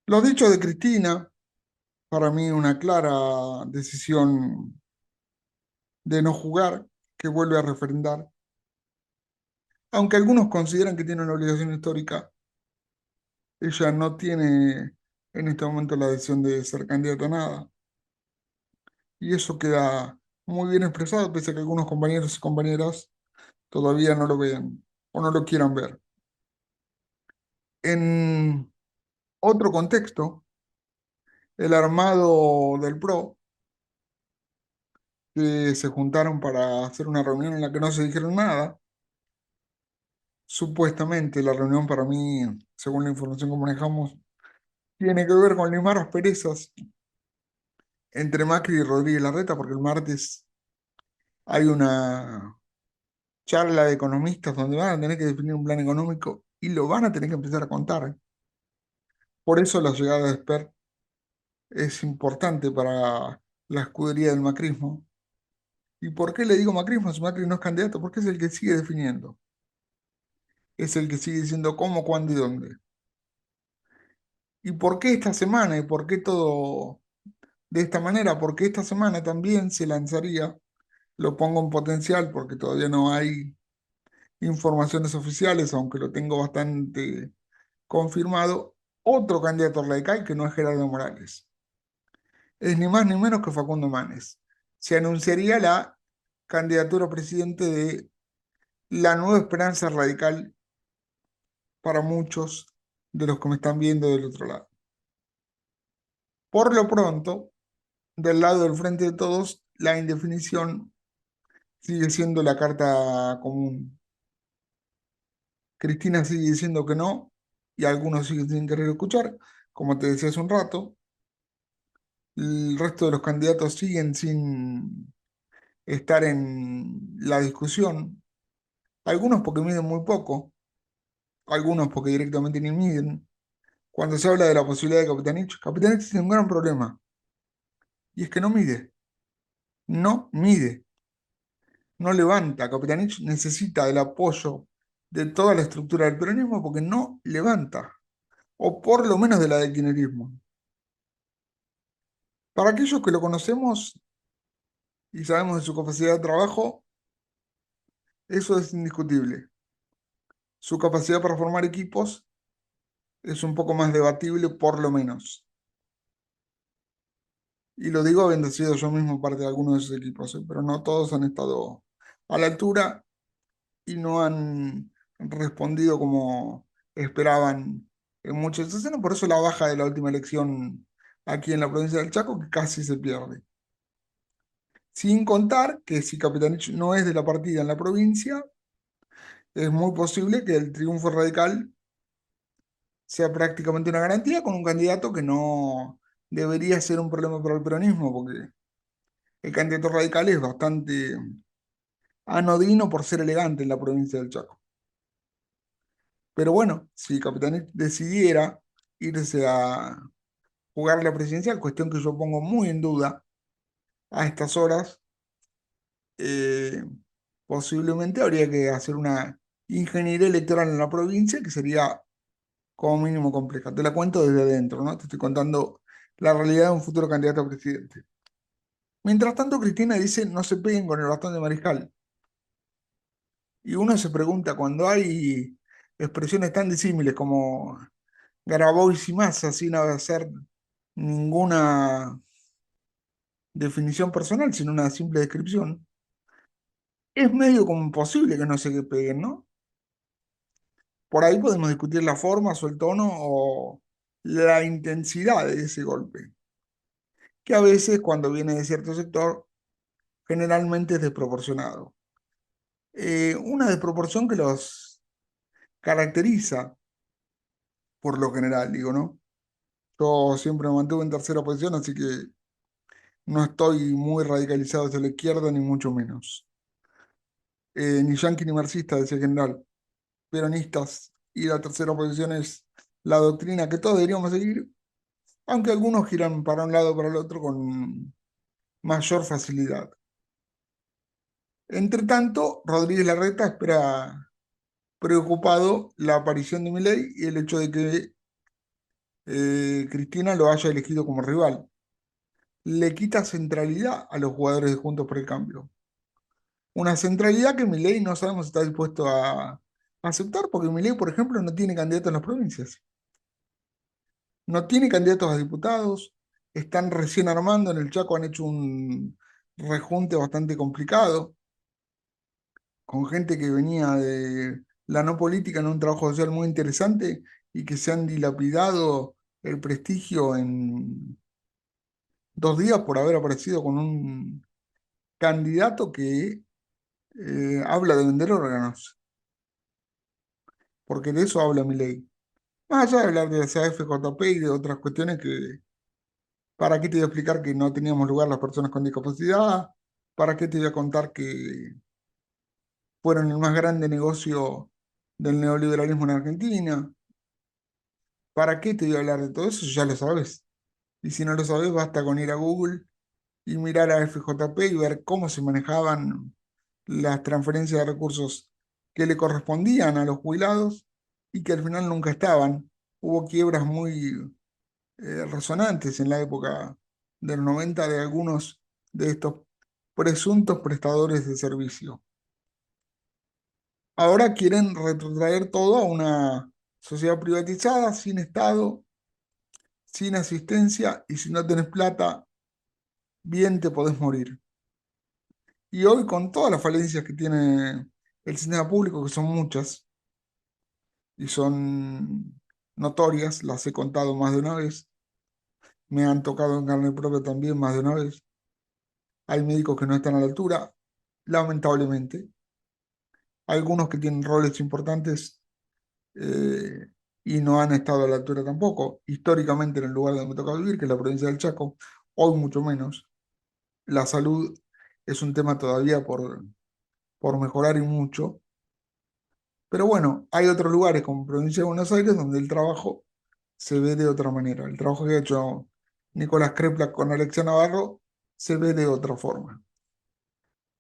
Los dichos de Cristina, para mí una clara decisión de no jugar, que vuelve a refrendar, aunque algunos consideran que tiene una obligación histórica, ella no tiene en este momento la decisión de ser candidata a nada, y eso queda muy bien expresado, pese a que algunos compañeros y compañeras todavía no lo vean o no lo quieran ver. En otro contexto, el armado del PRO, que se juntaron para hacer una reunión en la que no se dijeron nada. Supuestamente la reunión para mí, según la información que manejamos, tiene que ver con limar asperezas entre Macri y Rodríguez Larreta, porque el martes hay una charla de economistas donde van a tener que definir un plan económico y lo van a tener que empezar a contar. Por eso la llegada de Esper es importante para la escudería del macrismo. ¿Y por qué le digo macrismo si Macri no es candidato? Porque es el que sigue definiendo, es el que sigue diciendo cómo, cuándo y dónde. ¿Y por qué esta semana? ¿Y por qué todo de esta manera? Porque esta semana también se lanzaría, lo pongo en potencial porque todavía no hay informaciones oficiales, aunque lo tengo bastante confirmado, otro candidato radical que no es Gerardo Morales. Es ni más ni menos que Facundo Manes. Se anunciaría la candidatura a presidente de la nueva esperanza radical para muchos de los que me están viendo del otro lado. Por lo pronto, del lado del Frente de Todos, la indefinición sigue siendo la carta común. Cristina sigue diciendo que no y algunos siguen sin querer escuchar, como te decía hace un rato. El resto de los candidatos siguen sin estar en la discusión. Algunos porque miden muy poco, algunos porque directamente ni miden. Cuando se habla de la posibilidad de Capitanich, Capitanich tiene un gran problema y es que no mide, no mide. No levanta. Capitanich necesita el apoyo de toda la estructura del peronismo porque no levanta, o por lo menos de la del kirchnerismo. Para aquellos que lo conocemos y sabemos de su capacidad de trabajo, eso es indiscutible. Su capacidad para formar equipos es un poco más debatible, por lo menos. Y lo digo habiendo sido yo mismo parte de algunos de esos equipos, pero no todos han estado a la altura y no han respondido como esperaban en muchas escenas. Por eso la baja de la última elección aquí en la provincia del Chaco, que casi se pierde. Sin contar que si Capitanich no es de la partida en la provincia, es muy posible que el triunfo radical sea prácticamente una garantía con un candidato que no debería ser un problema para el peronismo, porque el candidato radical es bastante anodino por ser elegante en la provincia del Chaco. Pero bueno, si Capitanich decidiera irse a jugar la presidencial, cuestión que yo pongo muy en duda a estas horas, eh, posiblemente habría que hacer una ingeniería electoral en la provincia que sería como mínimo compleja. Te la cuento desde adentro, ¿no? Te estoy contando la realidad de un futuro candidato a presidente. Mientras tanto, Cristina dice no se peguen con el bastón de mariscal. Y uno se pregunta, cuando hay expresiones tan disímiles como Grabois y Massa, sin hacer ninguna definición personal, sino una simple descripción, es medio como imposible que no se peguen, ¿no? Por ahí podemos discutir la forma o el tono o la intensidad de ese golpe, que a veces cuando viene de cierto sector, generalmente es desproporcionado. Una desproporción que los caracteriza por lo general, digo, ¿no? Yo siempre me mantuve en tercera posición, así que no estoy muy radicalizado hacia la izquierda, ni mucho menos. Ni yanqui ni marxista, decía el general. Peronistas, y la tercera posición es la doctrina que todos deberíamos seguir, aunque algunos giran para un lado o para el otro con mayor facilidad. Entre tanto, Rodríguez Larreta espera preocupado la aparición de Milei y el hecho de que Cristina lo haya elegido como rival. Le quita centralidad a los jugadores de Juntos por el Cambio. Una centralidad que Milei no sabemos si está dispuesto a aceptar, porque Milei, por ejemplo, no tiene candidato en las provincias. No tiene candidatos a diputados, están recién armando, en el Chaco han hecho un rejunte bastante complicado, con gente que venía de la no política en un trabajo social muy interesante y que se han dilapidado el prestigio en 2 días por haber aparecido con un candidato que habla de vender órganos, porque de eso habla mi ley. Más allá de hablar de la CFJP y de otras cuestiones que, ¿para qué te voy a explicar que no teníamos lugar las personas con discapacidad? ¿Para qué te voy a contar que fueron el más grande negocio del neoliberalismo en Argentina? ¿Para qué te voy a hablar de todo eso? Ya lo sabes. Y si no lo sabes, basta con ir a Google y mirar a FJP y ver cómo se manejaban las transferencias de recursos que le correspondían a los jubilados y que al final nunca estaban. Hubo quiebras muy resonantes en la época de los 90 de algunos de estos presuntos prestadores de servicio. Ahora quieren retrotraer todo a una sociedad privatizada, sin Estado, sin asistencia, y si no tenés plata, bien te podés morir. Y hoy, con todas las falencias que tiene el sistema público, que son muchas y son notorias, las he contado más de una vez, me han tocado en carne propia también más de una vez. Hay médicos que no están a la altura, lamentablemente. Algunos que tienen roles importantes eh, y no han estado a la altura tampoco. Históricamente, en el lugar donde me toca vivir, que es la provincia del Chaco, hoy mucho menos. La salud es un tema todavía por mejorar y mucho. Pero bueno, hay otros lugares como provincia de Buenos Aires donde el trabajo se ve de otra manera. El trabajo que ha hecho Nicolás Crepla con Alexia Navarro se ve de otra forma.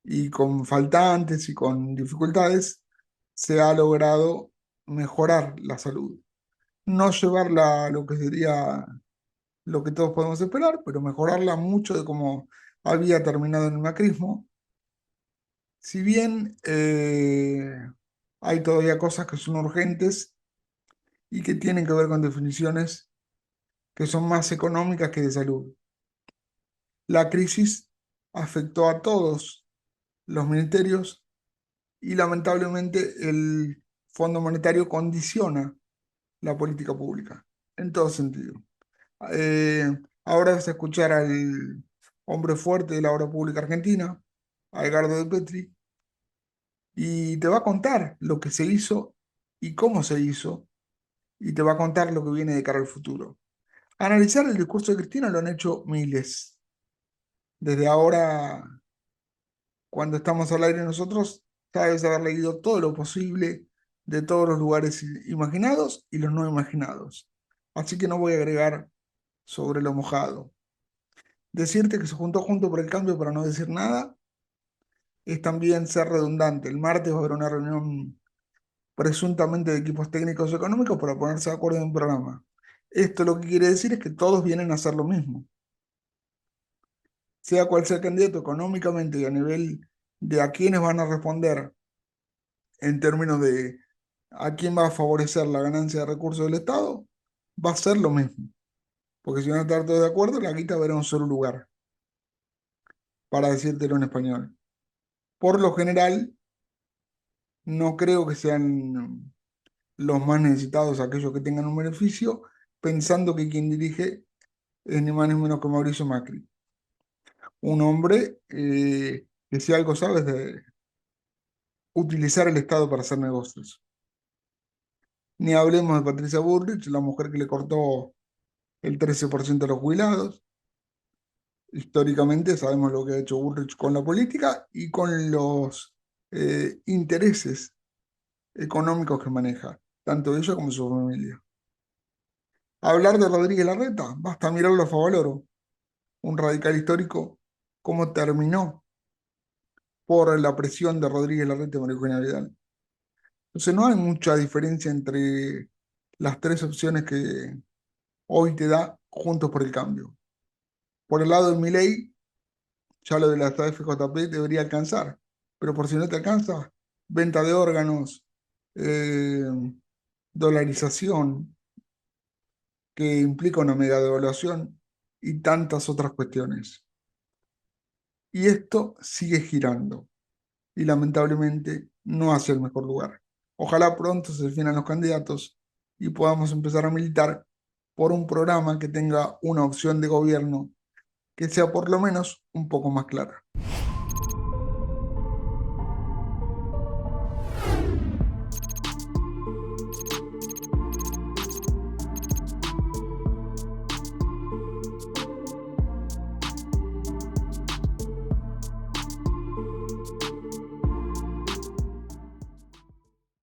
Y con faltantes y con dificultades se ha logrado mejorar la salud. No llevarla a lo que sería lo que todos podemos esperar, pero mejorarla mucho de cómo había terminado en el macrismo. Si bien hay todavía cosas que son urgentes y que tienen que ver con definiciones que son más económicas que de salud. La crisis afectó a todos los ministerios y lamentablemente el Fondo Monetario condiciona la política pública en todo sentido. Ahora vas a escuchar al hombre fuerte de la obra pública argentina, a Edgardo de Petri, y te va a contar lo que se hizo y cómo se hizo, y te va a contar lo que viene de cara al futuro. Analizar el discurso de Cristina lo han hecho miles. Desde ahora, cuando estamos al aire nosotros, sabes haber leído todo lo posible de todos los lugares imaginados y los no imaginados. Así que no voy a agregar sobre lo mojado. Decirte que se juntó junto por el cambio para no decir nada es también ser redundante. El martes va a haber una reunión presuntamente de equipos técnicos económicos para ponerse de acuerdo en un programa. Esto lo que quiere decir es que todos vienen a hacer lo mismo. Sea cual sea el candidato económicamente y a nivel de a quiénes van a responder en términos de a quién va a favorecer la ganancia de recursos del Estado, va a ser lo mismo. Porque si van a estar todos de acuerdo, la guita verá un solo lugar, para decírtelo en español. Por lo general, no creo que sean los más necesitados aquellos que tengan un beneficio, pensando que quien dirige es ni más ni menos que Mauricio Macri. Un hombre que si algo sabe es de utilizar el Estado para hacer negocios. Ni hablemos de Patricia Bullrich, la mujer que le cortó el 13% de los jubilados. Históricamente sabemos lo que ha hecho Bullrich con la política y con los intereses económicos que maneja, tanto ella como su familia. Hablar de Rodríguez Larreta, basta mirarlo a Favaloro, un radical histórico, cómo terminó por la presión de Rodríguez Larreta y María Eugenia Vidal. Entonces no hay mucha diferencia entre las tres opciones hoy te da Juntos por el Cambio. Por el lado de Milei, ya lo de la AFJP debería alcanzar, pero por si no te alcanza, venta de órganos, eh, dolarización, que implica una mega devaluación y tantas otras cuestiones. Y esto sigue girando y lamentablemente no hacia el mejor lugar. Ojalá pronto se definan los candidatos y podamos empezar a militar por un programa que tenga una opción de gobierno que sea por lo menos un poco más clara.